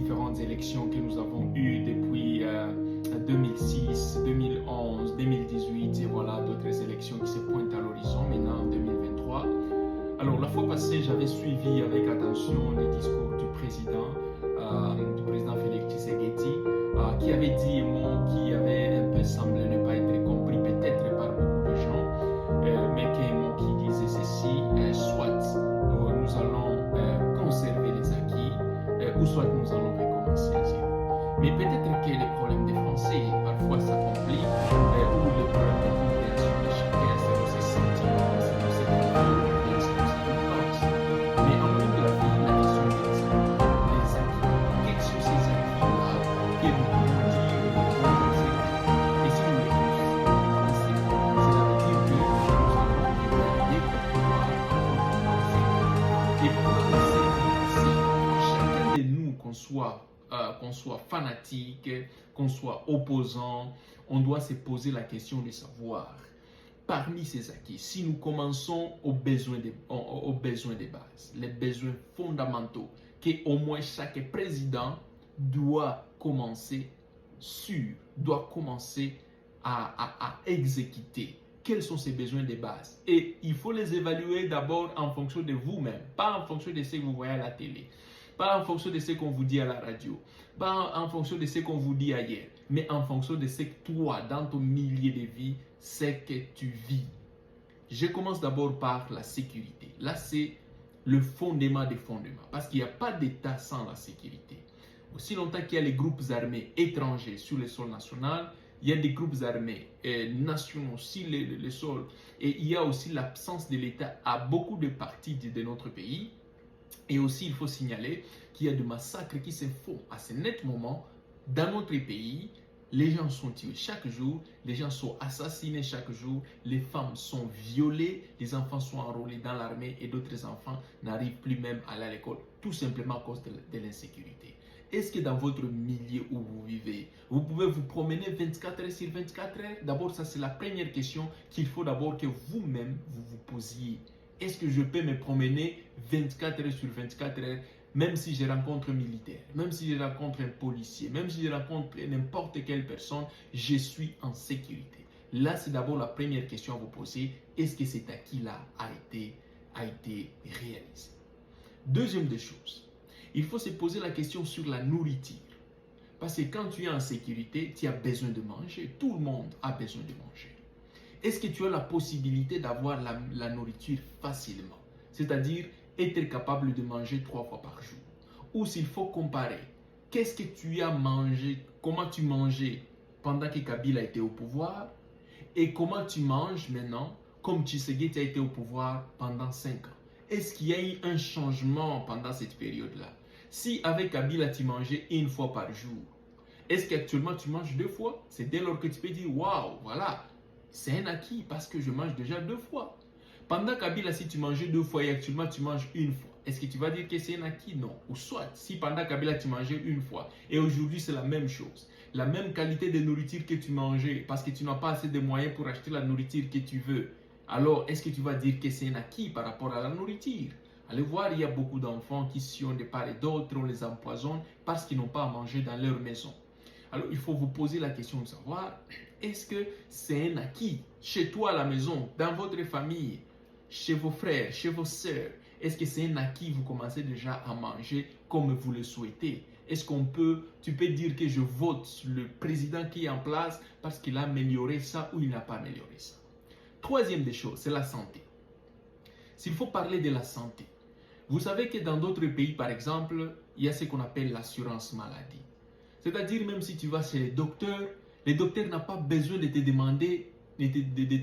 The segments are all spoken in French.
différentes élections que nous avons eues depuis 2006, 2011, 2018 et voilà d'autres élections qui se pointent à l'horizon maintenant en 2023. Alors la fois passée, j'avais suivi avec attention le discours du président Félix Tshisekedi qui avait dit un mot qui avait un peu semblé ne pas être compris peut-être par beaucoup de gens, mais qui est un mot qui disait ceci, soit nous allons conserver les acquis ou soit nous allons recommencer à zéro. Mais peut-être que les problèmes des Français parfois s'accomplissent ou le problème de compréhension de chacun, c'est de ses sentiments, c'est de ses convictions, c'est de ses pense. Mais en même de la vie, la question est les acquis. Quels sont ces acquis-là que nous pouvons dire nous pouvons conserver? Et si nous les conservons, cela veut dire que nous allons les garder pour pouvoir conserver. Et pour conserver, chacun de nous, qu'on soit fanatique, qu'on soit opposant, on doit se poser la question de savoir, parmi ces acquis, si nous commençons aux besoins de base, les besoins fondamentaux, qu'au moins chaque président doit commencer à exécuter. Quels sont ces besoins de base? Et il faut les évaluer d'abord en fonction de vous-même, pas en fonction de ce que vous voyez à la télé. Pas en fonction de ce qu'on vous dit à la radio, pas en fonction de ce qu'on vous dit ailleurs, mais en fonction de ce que toi, dans ton milieu de vie, c'est que tu vis. Je commence d'abord par la sécurité. Là, c'est le fondement des fondements, parce qu'il n'y a pas d'État sans la sécurité. Aussi longtemps qu'il y a les groupes armés étrangers sur le sol national, il y a des groupes armés nationaux sur le sol, et il y a aussi l'absence de l'État à beaucoup de parties de notre pays. Et aussi, il faut signaler qu'il y a des massacres qui se font à ce net moment dans notre pays. Les gens sont tués chaque jour, les gens sont assassinés chaque jour, les femmes sont violées, les enfants sont enrôlés dans l'armée et d'autres enfants n'arrivent plus même à aller à l'école, tout simplement à cause de l'insécurité. Est-ce que dans votre milieu où vous vivez, vous pouvez vous promener 24 heures sur 24 heures? D'abord, ça c'est la première question qu'il faut d'abord que vous-même vous vous posiez. Est-ce que je peux me promener 24 heures sur 24 heures, même si je rencontre un militaire, même si je rencontre un policier, même si je rencontre n'importe quelle personne, je suis en sécurité? Là, c'est d'abord la première question à vous poser. Est-ce que cet acquis-là a été réalisé? Deuxième des choses, il faut se poser la question sur la nourriture. Parce que quand tu es en sécurité, tu as besoin de manger. Tout le monde a besoin de manger. Est-ce que tu as la possibilité d'avoir la nourriture facilement? C'est-à-dire être capable de manger 3 fois par jour. Ou s'il faut comparer, qu'est-ce que tu as mangé, comment tu mangeais pendant que Kabila était au pouvoir et comment tu manges maintenant comme Tshisekedi a été au pouvoir pendant 5 ans? Est-ce qu'il y a eu un changement pendant cette période-là? Si avec Kabila tu mangeais 1 fois par jour, est-ce qu'actuellement tu manges 2 fois? C'est dès lors que tu peux dire waouh, voilà. C'est un acquis parce que je mange déjà 2 fois. Pendant Kabila, si tu mangeais 2 fois et actuellement tu manges 1 fois, est-ce que tu vas dire que c'est un acquis? Non. Ou soit, si pendant Kabila tu mangeais 1 fois et aujourd'hui c'est la même chose, la même qualité de nourriture que tu mangeais parce que tu n'as pas assez de moyens pour acheter la nourriture que tu veux, alors est-ce que tu vas dire que c'est un acquis par rapport à la nourriture? Allez voir, il y a beaucoup d'enfants qui sont de part et d'autre, on les empoisonne parce qu'ils n'ont pas à manger dans leur maison. Alors, il faut vous poser la question de savoir, est-ce que c'est un acquis chez toi à la maison, dans votre famille, chez vos frères, chez vos sœurs? Est-ce que c'est un acquis, vous commencez déjà à manger comme vous le souhaitez? Est-ce tu peux dire que je vote le président qui est en place parce qu'il a amélioré ça ou il n'a pas amélioré ça? Troisième des choses, c'est la santé. S'il faut parler de la santé, vous savez que dans d'autres pays, par exemple, il y a ce qu'on appelle l'assurance maladie. C'est-à-dire, même si tu vas chez les docteurs n'ont pas besoin de te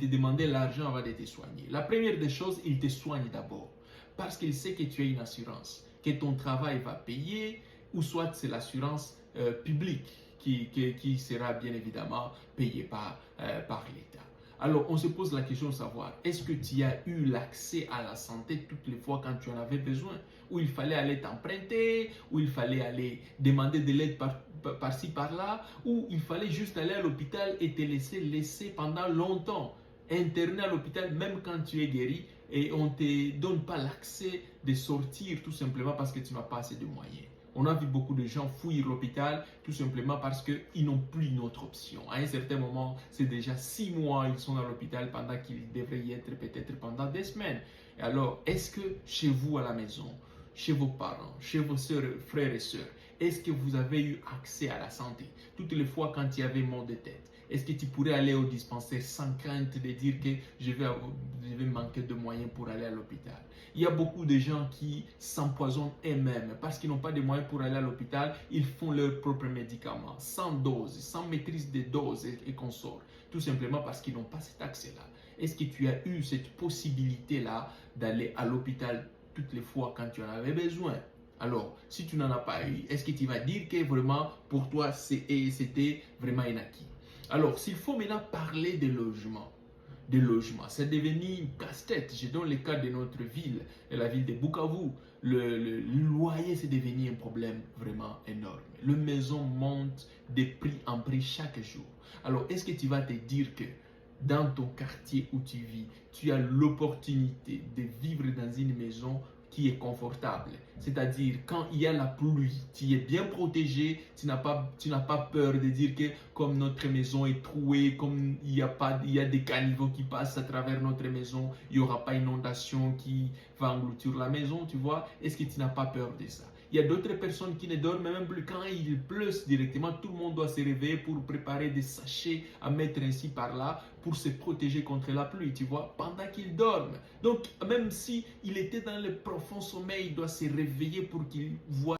demander l'argent avant de te soigner. La première des choses, ils te soignent d'abord. Parce qu'ils savent que tu as une assurance, que ton travail va payer, ou soit c'est l'assurance publique qui sera bien évidemment payée par l'État. Alors, on se pose la question de savoir, est-ce que tu as eu l'accès à la santé toutes les fois quand tu en avais besoin? Où il fallait aller t'emprunter, où il fallait aller demander de l'aide par-ci, par-là, ou il fallait juste aller à l'hôpital et te laisser pendant longtemps, interné à l'hôpital, même quand tu es guéri, et on ne te donne pas l'accès de sortir tout simplement parce que tu n'as pas assez de moyens. On a vu beaucoup de gens fuir l'hôpital tout simplement parce qu'ils n'ont plus une autre option. À un certain moment, c'est déjà 6 mois ils sont dans l'hôpital pendant qu'ils devraient y être peut-être pendant des semaines. Et alors, est-ce que chez vous à la maison, chez vos parents, chez vos frères et sœurs, est-ce que vous avez eu accès à la santé? Toutes les fois quand il y avait mal de tête, est-ce que tu pourrais aller au dispensaire sans crainte de dire que je vais manquer de moyens pour aller à l'hôpital? Il y a beaucoup de gens qui s'empoisonnent eux-mêmes parce qu'ils n'ont pas de moyens pour aller à l'hôpital. Ils font leurs propres médicaments, sans dose, sans maîtrise des doses et consorts, tout simplement parce qu'ils n'ont pas cet accès-là. Est-ce que tu as eu cette possibilité-là d'aller à l'hôpital toutes les fois quand tu en avais besoin? Alors, si tu n'en as pas eu, est-ce que tu vas dire que vraiment pour toi c'était vraiment un acquis? Alors, s'il faut maintenant parler des logements, c'est devenu une casse-tête. Je donne le cas de notre ville, de la ville de Bukavu. Le loyer, c'est devenu un problème vraiment énorme. Les maisons montent de prix en prix chaque jour. Alors, est-ce que tu vas te dire que dans ton quartier où tu vis, tu as l'opportunité de vivre dans une maison qui est confortable? C'est-à-dire, quand il y a la pluie, tu es bien protégé, tu n'as pas peur de dire que comme notre maison est trouée, comme il y a des caniveaux qui passent à travers notre maison, il n'y aura pas une inondation qui va engloutir la maison, tu vois? Est-ce que tu n'as pas peur de ça? Il y a d'autres personnes qui ne dorment même plus quand il pleut directement. Tout le monde doit se réveiller pour préparer des sachets à mettre ainsi par là pour se protéger contre la pluie, tu vois, pendant qu'ils dorment. Donc, même si il était dans le profond sommeil, il doit se réveiller pour qu'il voit